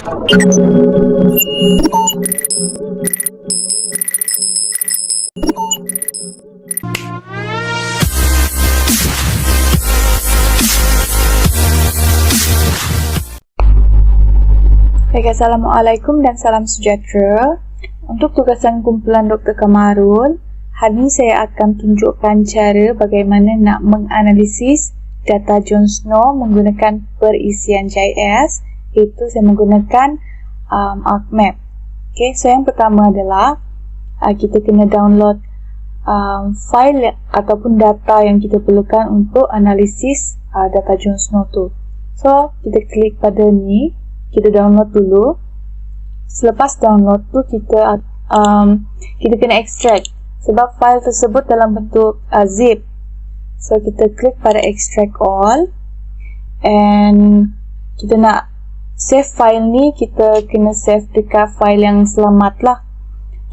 Baik, Assalamualaikum dan salam sejahtera. Untuk tugasan kumpulan Dr. Kamarul, hari ini saya akan tunjukkan cara bagaimana nak menganalisis data Jon Snow menggunakan perisian GIS, iaitu saya menggunakan ArcMap. Okay, so yang pertama adalah kita kena download file ataupun data yang kita perlukan untuk analisis data Jon Snow tu. So, kita klik pada ni. Kita download dulu. Selepas download tu kita kena extract sebab file tersebut dalam bentuk zip. So kita klik pada extract all, and kita nak save file ni, kita kena save dekat file yang selamat lah.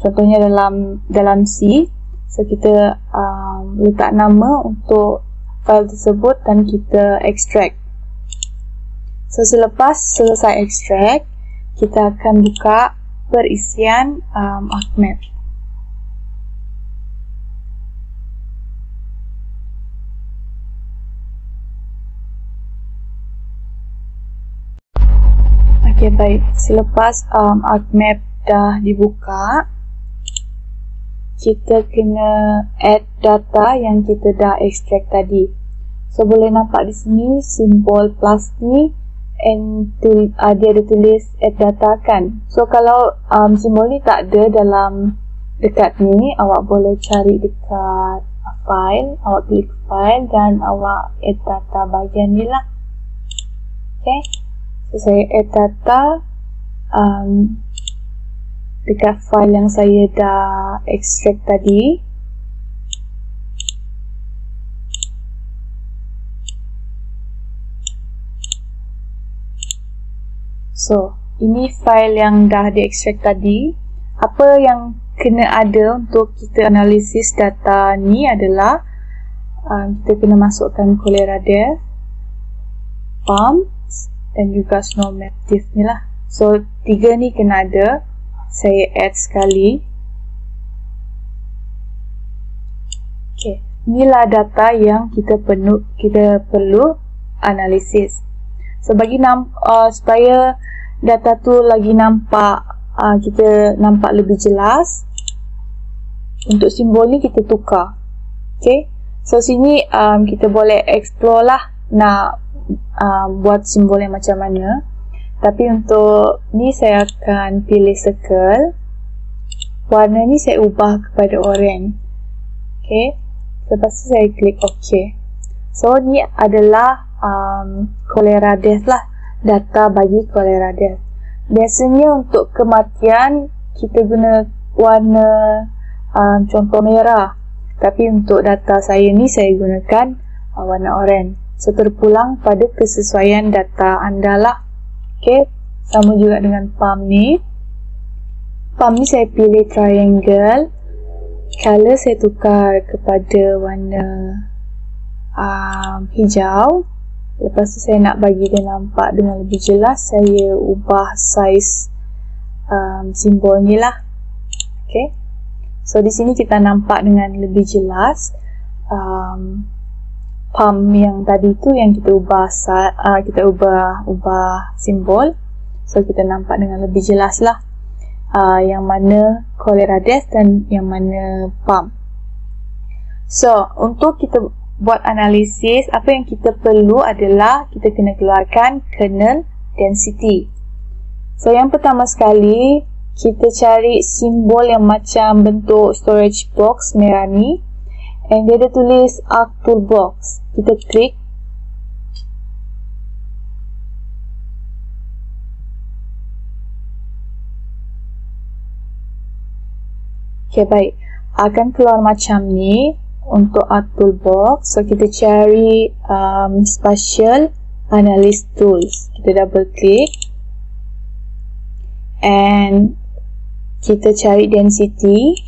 Contohnya dalam C. So kita letak nama untuk file tersebut dan kita extract. So, selepas selesai extract, kita akan buka perisian ArcMap. Okay, baik. Selepas ArcMap dah dibuka, kita kena add data yang kita dah extract tadi. So, boleh nampak di sini simbol plus ni. And dia ada tulis add data kan. So kalau simbol ni tak ada dekat ni, awak boleh cari dekat file, awak klik file dan awak add data bahagian ni lah. Okay, so saya add data dekat file yang saya dah extract tadi. So, ini file yang dah di-extract tadi. Apa yang kena ada untuk kita analisis data ni adalah kita kena masukkan Cholera Death, Pumps dan juga SnowMapDiff ni lah. So, 3 ni kena ada. Saya add sekali. Okay, inilah data yang kita perlu analisis. So, supaya data tu lagi nampak, kita nampak lebih jelas, untuk simbol ni kita tukar. Okay, so sini kita boleh explore lah nak buat simbol yang macam mana. Tapi untuk ni saya akan pilih circle. Warna ni saya ubah kepada orange. Okay, lepas tu saya klik OK. So ni adalah Cholera Death lah, data bagi Cholera Death. Biasanya untuk kematian kita guna warna contoh merah, tapi untuk data saya ni saya gunakan warna orange. So terpulang pada kesesuaian data anda lah. Okay, sama juga dengan pump ni. Pump ni saya pilih triangle, color saya tukar kepada warna hijau. Lepas tu saya nak bagi dia nampak dengan lebih jelas, saya ubah size simbol ni lah. Okay, so di sini kita nampak dengan lebih jelas pump yang tadi tu yang kita ubah simbol. So kita nampak dengan lebih jelas lah yang mana Cholera Death dan yang mana pump. So untuk kita buat analisis, apa yang kita perlu adalah kita kena keluarkan kernel density. So yang pertama sekali, kita cari simbol yang macam bentuk storage box merah ni, and dia ada tulis Arc Toolbox. Kita klik. Okay, baik. Akan keluar macam ni untuk Arc Toolbox. So kita cari Spatial Analysis Tools. Kita double click and kita cari density,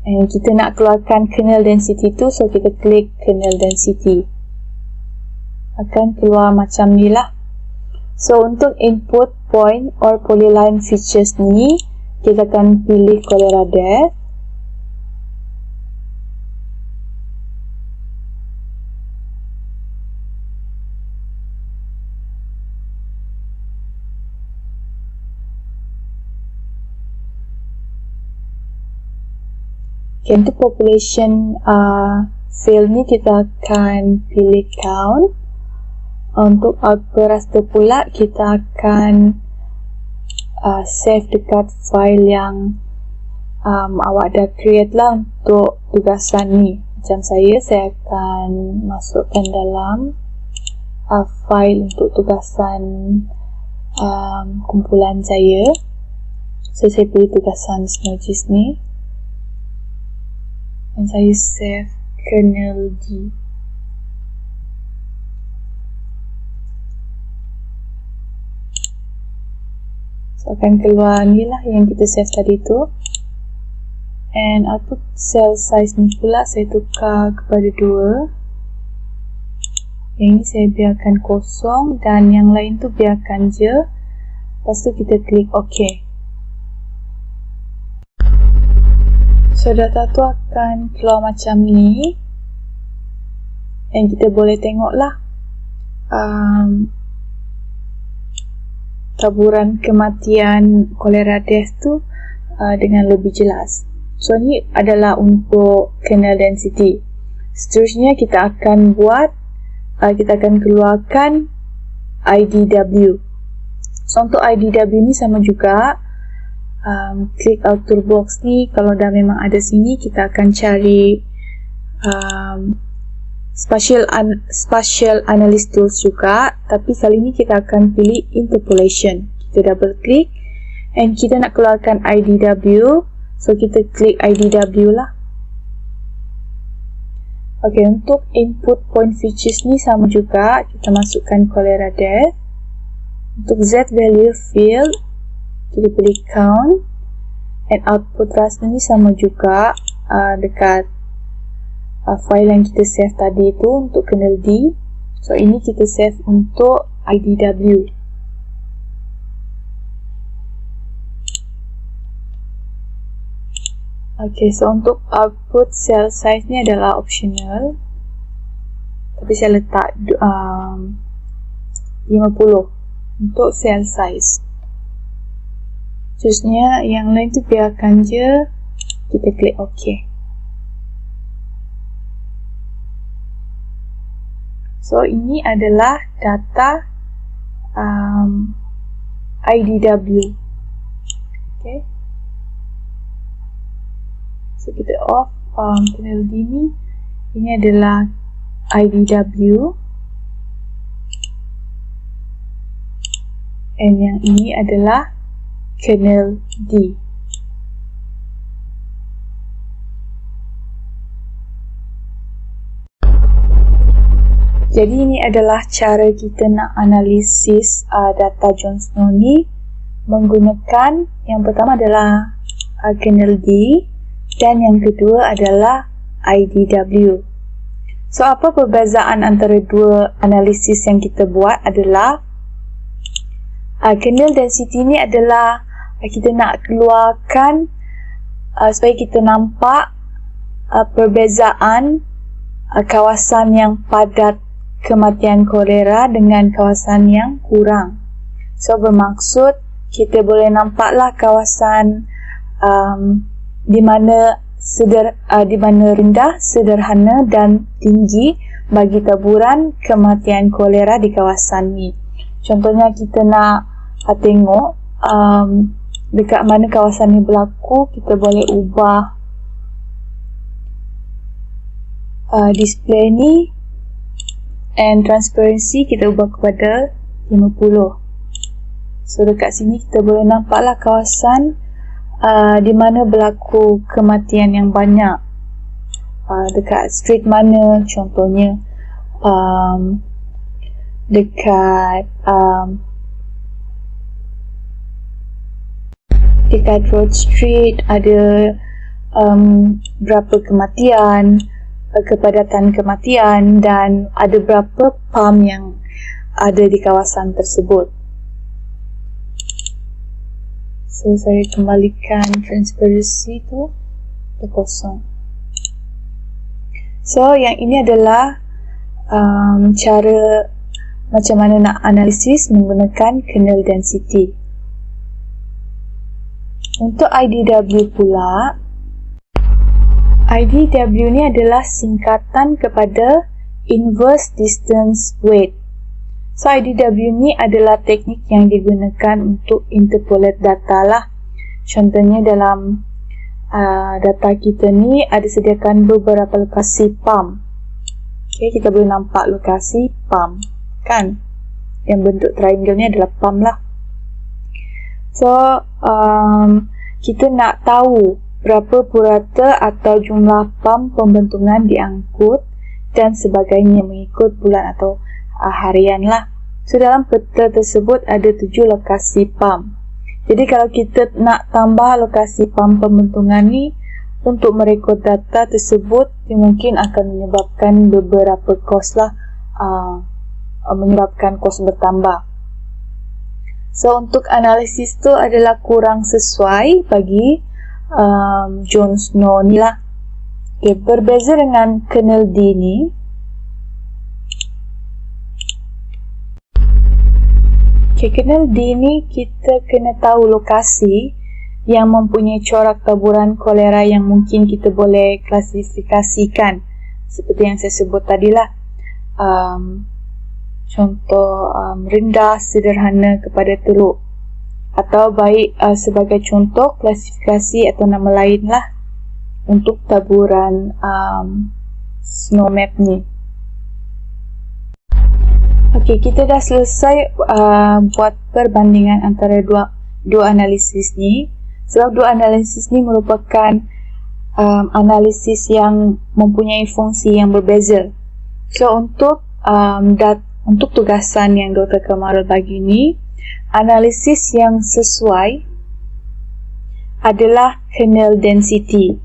and kita nak keluarkan kernel density tu, so kita klik kernel density. Akan keluar macam ni lah. So untuk input point or polyline features ni, kita akan pilih cholera death. Okay, untuk population field ni kita akan pilih count. Untuk output raster pula kita akan save dekat file yang awak dah create lah untuk tugasan ni. Macam saya akan masukkan dalam file untuk tugasan kumpulan saya. So saya pilih tugasan Synergis ni dan saya save kernel D. So akan keluar ni lah yang kita save tadi tu. And output cell size ni pula saya tukar kepada 2. Yang ni saya biarkan kosong dan yang lain tu biarkan je. Lepas tu kita klik OK. So data tu akan keluar macam ni. And kita boleh tengok lah taburan kematian cholera death tu dengan lebih jelas. So ni adalah untuk kernel density. Seterusnya kita akan buat kita akan keluarkan IDW. So untuk IDW ni sama juga, klik outer box ni. Kalau dah memang ada sini, kita akan cari spatial analysis tools juga, tapi kali ni kita akan pilih interpolation. Kita double klik and kita nak keluarkan IDW, so kita klik IDW lah. Ok, untuk input point features ni sama juga, kita masukkan cholera death. Untuk Z value field, kita pilih count, and output raster ni sama juga dekat file yang kita save tadi tu untuk kernel D. So ini kita save untuk IDW. Okay, so untuk output cell size ni adalah optional, tapi saya letak 50 untuk cell size. Seterusnya yang lain tu biarkan je, kita klik OK. So ini adalah data IDW. Okay. So kita off kernel D ni. Ini adalah IDW. And yang ini adalah kernel D. Jadi ini adalah cara kita nak analisis data Jon Snow ni menggunakan, yang pertama adalah kernel D dan yang kedua adalah IDW. So apa perbezaan antara dua analisis yang kita buat adalah kernel density ni adalah kita nak keluarkan supaya kita nampak perbezaan kawasan yang padat kematian kolera dengan kawasan yang kurang. So bermaksud kita boleh nampaklah kawasan di mana rendah, sederhana dan tinggi bagi taburan kematian kolera di kawasan ni. Contohnya kita nak tengok dekat mana kawasan ni berlaku, kita boleh ubah display ni, and transparency kita ubah kepada 50. So dekat sini kita boleh nampaklah kawasan di mana berlaku kematian yang banyak. Dekat street mana, contohnya dekat Road Street ada berapa kematian, kepadatan kematian, dan ada berapa pam yang ada di kawasan tersebut. So saya kembalikan transparency tu ke kosong. So yang ini adalah cara macam mana nak analisis menggunakan kernel density. Untuk IDW pula, IDW ni adalah singkatan kepada inverse distance weight. So IDW ni adalah teknik yang digunakan untuk interpolate data lah. Contohnya dalam data kita ni ada sediakan beberapa lokasi pump. Okay, kita boleh nampak lokasi pump kan, yang bentuk triangle ni adalah pump lah. So kita nak tahu berapa purata atau jumlah pump pembentungan diangkut dan sebagainya mengikut bulan atau harian lah. So dalam peta tersebut ada 7 lokasi pump. Jadi kalau kita nak tambah lokasi pump pembentungan ni untuk merekod data tersebut, dia mungkin akan menyebabkan beberapa kos lah, menyebabkan kos bertambah. So untuk analisis tu adalah kurang sesuai bagi Jon Snow ni lah. Okay, berbeza dengan kernel D ni. Okay, kernel D ni kita kena tahu lokasi yang mempunyai corak taburan kolera yang mungkin kita boleh klasifikasikan seperti yang saya sebut tadilah. Contoh rendah, sederhana kepada teluk, atau baik sebagai contoh klasifikasi atau nama lain lah untuk taburan snow map ni. Okey, kita dah selesai buat perbandingan antara dua analisis ni. Sebab dua analisis ni merupakan analisis yang mempunyai fungsi yang berbeza. So untuk tugasan yang Dr. Kamarul bagi ni, analisis yang sesuai adalah kernel density.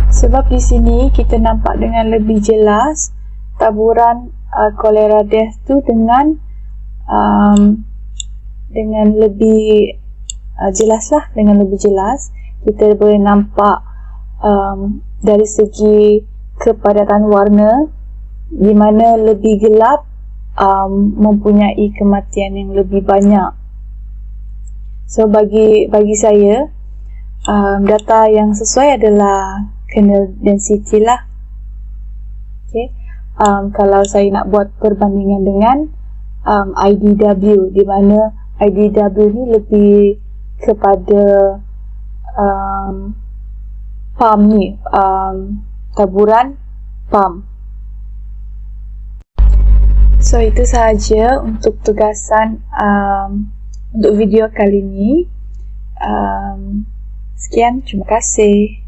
Sebab di sini kita nampak dengan lebih jelas taburan cholera death tu dengan lebih jelas lah, dengan lebih jelas kita boleh nampak dari segi kepadatan warna, di mana lebih gelap mempunyai kematian yang lebih banyak. So bagi saya data yang sesuai adalah kernel density lah. Okay. Kalau saya nak buat perbandingan dengan IDW, di mana IDW ni lebih kepada pump ni, taburan pump. So itu sahaja untuk tugasan untuk video kali ini. Sekian, terima kasih.